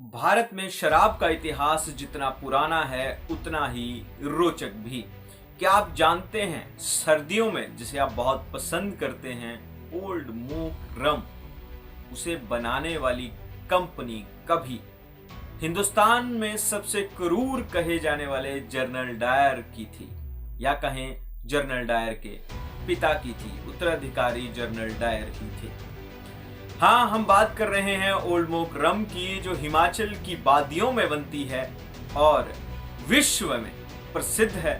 भारत में शराब का इतिहास जितना पुराना है उतना ही रोचक भी। क्या आप जानते हैं सर्दियों में जिसे आप बहुत पसंद करते हैं ओल्ड मोक रम, उसे बनाने वाली कंपनी कभी हिंदुस्तान में सबसे क्रूर कहे जाने वाले जनरल डायर की थी, या कहें जनरल डायर के पिता की थी। उत्तराधिकारी जनरल डायर ही थे। हाँ, हम बात कर रहे हैं ओल्ड मोक रम की, जो हिमाचल की वादियों में बनती है और विश्व में प्रसिद्ध है।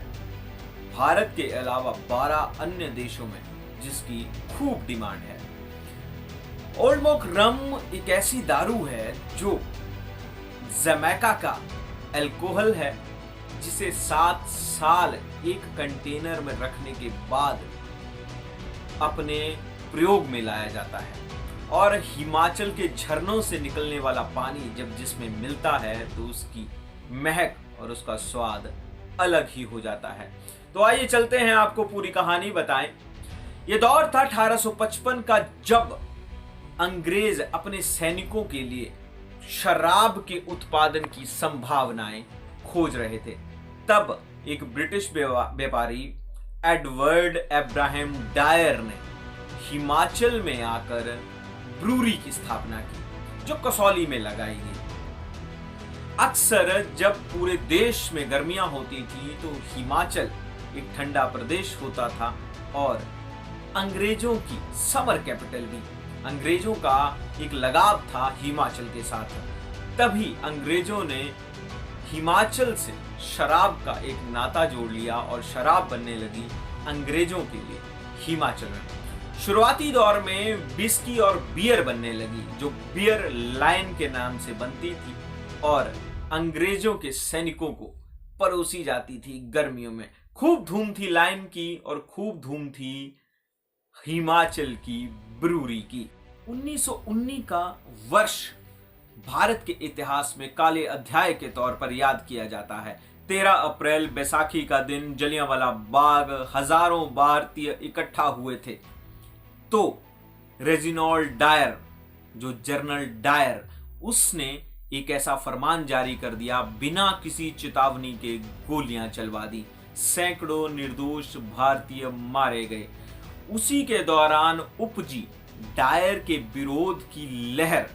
भारत के अलावा 12 अन्य देशों में जिसकी खूब डिमांड है। ओल्ड मोक रम एक ऐसी दारू है जो जमैका का अल्कोहल है, जिसे 7 साल एक कंटेनर में रखने के बाद अपने प्रयोग में लाया जाता है। और हिमाचल के झरनों से निकलने वाला पानी जब जिसमें मिलता है तो उसकी महक और उसका स्वाद अलग ही हो जाता है। तो आइए चलते हैं, आपको पूरी कहानी बताएं। यह दौर था 1855 का, जब अंग्रेज अपने सैनिकों के लिए शराब के उत्पादन की संभावनाएं खोज रहे थे। तब एक ब्रिटिश व्यापारी एडवर्ड अब्राहम डायर ने हिमाचल में आकर ब्रूरी की स्थापना की, जो कसौली में लगाई गई। अक्सर जब पूरे देश में गर्मियां होती थी तो हिमाचल एक ठंडा प्रदेश होता था और अंग्रेजों की समर कैपिटल भी। अंग्रेजों का एक लगाव था हिमाचल के साथ। तभी अंग्रेजों ने हिमाचल से शराब का एक नाता जोड़ लिया और शराब बनने लगी अंग्रेजों के लिए हिमाचल में। शुरुआती दौर में विस्की और बियर बनने लगी, जो बियर लाइन के नाम से बनती थी और अंग्रेजों के सैनिकों को परोसी जाती थी गर्मियों में। खूब धूम थी लाइन की और खूब धूम थी हिमाचल की ब्रूरी की। 1919 का वर्ष भारत के इतिहास में काले अध्याय के तौर पर याद किया जाता है। 13 अप्रैल बैसाखी का दिन जलियांवाला बाग, हजारों भारतीय इकट्ठा हुए थे। तो रेजिनॉल्ड डायर, जो जनरल डायर, उसने एक ऐसा फरमान जारी कर दिया, बिना किसी चेतावनी के गोलियां चलवा दी। सैकड़ों निर्दोष भारतीय मारे गए। उसी के दौरान उपजी डायर के विरोध की लहर,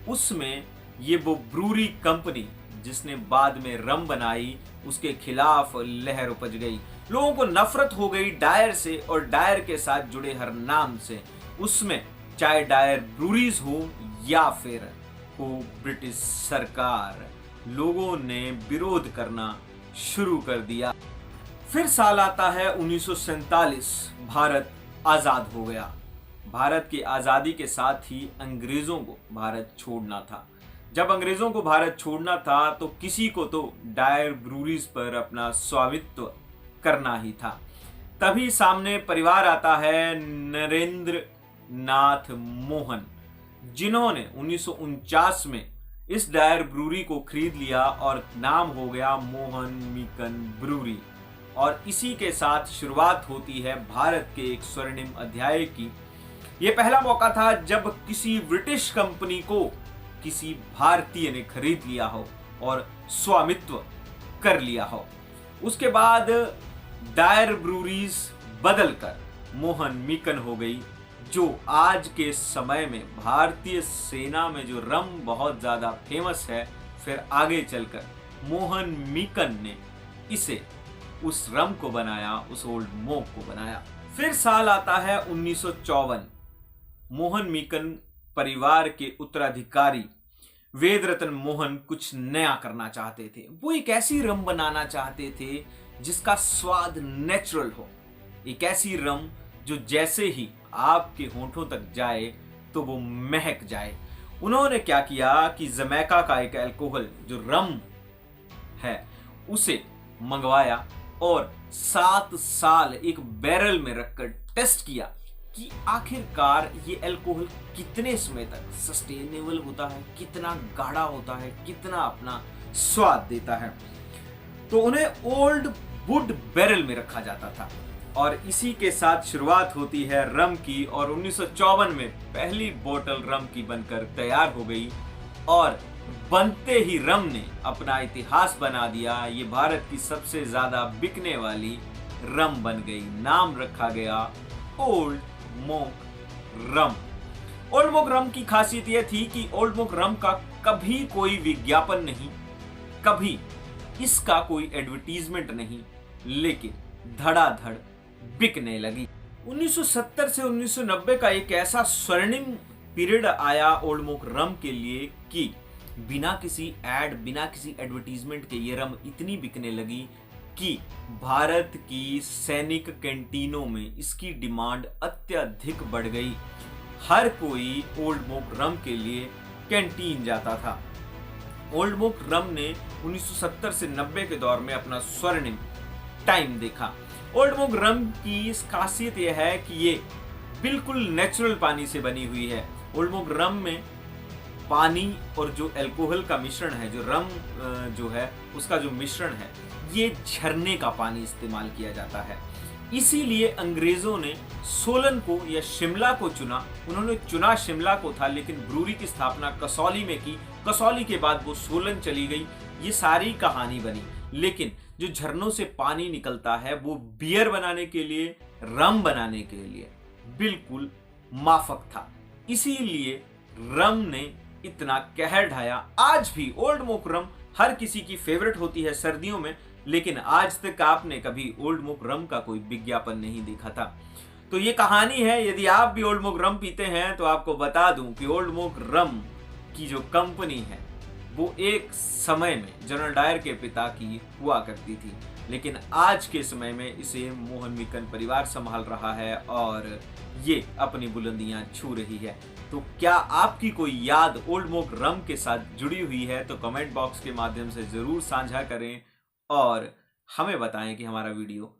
उसमें ये वो ब्रूरी कंपनी जिसने बाद में रम बनाई, उसके खिलाफ लहर उपज गई। लोगों को नफरत हो गई डायर से और डायर के साथ जुड़े हर नाम से। उसमें चाहे डायर ब्रूरीज हो या फिर हो ब्रिटिश सरकार, लोगों ने विरोध करना शुरू कर दिया। फिर साल आता है 1947। भारत आजाद हो गया। भारत की आजादी के साथ ही अंग्रेजों को भारत छोड़ना था। जब अंग्रेजों को भारत छोड़ना था तो किसी को तो डायर ब्रूरीज पर अपना स्वामित्व करना ही था। तभी सामने परिवार आता है नरेंद्र नाथ मोहन, जिन्होंने 1949 में इस डायर ब्रूरी को खरीद लिया और नाम हो गया मोहन मीकन ब्रूरी। और इसी के साथ शुरुआत होती है भारत के एक स्वर्णिम अध्याय की। यह पहला मौका था जब किसी ब्रिटिश कंपनी को किसी भारतीय ने खरीद लिया हो और स्वामित्व कर लिया हो। उसके बाद डायर ब्रूरीज बदलकर मोहन मीकन हो गई, जो आज के समय में भारतीय सेना में जो रम बहुत ज्यादा फेमस है। फिर आगे चलकर मोहन मीकन ने इसे उस रम को बनाया, उस ओल्ड मोक को बनाया। फिर साल आता है 1954। मोहन मीकन परिवार के उत्तराधिकारी वेदरत्न मोहन कुछ नया करना चाहते थे। वो एक ऐसी रम बनाना चाहते थे जिसका स्वाद नेचुरल हो, एक ऐसी रम जो जैसे ही आपके होंठों तक जाए तो वो महक जाए। उन्होंने क्या किया कि जमैका का एक अल्कोहल जो रम है उसे मंगवाया और 7 साल एक बैरल में रखकर टेस्ट किया कि आखिरकार ये अल्कोहल कितने समय तक सस्टेनेबल होता है, कितना गाढ़ा होता है, कितना अपना स्वाद देता है। तो उन्हें ओल्ड वुड बैरल में रखा जाता था और इसी के साथ शुरुआत होती है रम की। और 1954 में पहली बोतल रम की बनकर तैयार हो गई और बनते ही रम ने अपना इतिहास बना दिया। ये भारत की सबसे ज्यादा बिकने वाली रम बन गई। नाम रखा गया ओल्ड मोक रम। ओल्ड मोक रम की खासियत यह थी कि ओल्ड मोक रम का कभी कोई विज्ञापन नहीं, कभी इसका कोई एडवर्टीजमेंट नहीं, लेकिन धड़ाधड़ बिकने लगी। 1970 से 1990 का एक ऐसा स्वर्णिम पीरियड आया ओल्ड मोक रम के लिए कि बिना किसी एड, बिना किसी एडवर्टीजमेंट के ये रम इतनी बिकने लगी कि भारत की सैनिक कैंटीनों में इसकी डिमांड अत्यधिक बढ़ गई। हर कोई ओल्ड मोक रम के लिए कैंटीन जाता था। ओल्ड मोक रम ने 1970 से 90 के दौर में अपना स्वर्णिम टाइम देखा। ओल्ड मोक रम की इस खासियत यह है कि ये बिल्कुल नेचुरल पानी से बनी हुई है। ओल्ड मोक रम में पानी और जो अल्कोहल का मिश्रण है, जो रम जो है उसका जो मिश्रण है, ये झरने का पानी इस्तेमाल किया जाता है। इसीलिए अंग्रेजों ने सोलन को या शिमला को चुना। उन्होंने चुना शिमला को था, लेकिन ब्रूरी की स्थापना कसौली में की। कसौली के बाद वो सोलन चली गई। ये सारी कहानी बनी। लेकिन जो झरनों से पानी निकलता है वो बियर बनाने के लिए, रम बनाने के लिए बिल्कुल माफक था। इसीलिए रम ने इतना कहर ढाया। आज भी ओल्ड मोक रम हर किसी की फेवरेट होती है सर्दियों में, लेकिन आज तक आपने कभी ओल्ड मोक रम का कोई विज्ञापन नहीं देखा था। तो ये कहानी है। यदि आप भी ओल्ड मोक रम पीते हैं तो आपको बता दूं कि ओल्ड मोक रम की जो कंपनी है वो एक समय में जनरल डायर के पिता की हुआ करती थी, लेकिन आज के समय में इसे मोहन मिकन परिवार संभाल रहा है और ये अपनी बुलंदियां छू रही है। तो क्या आपकी कोई याद ओल्ड मोक रम के साथ जुड़ी हुई है तो कमेंट बॉक्स के माध्यम से जरूर साझा करें और हमें बताएं कि हमारा वीडियो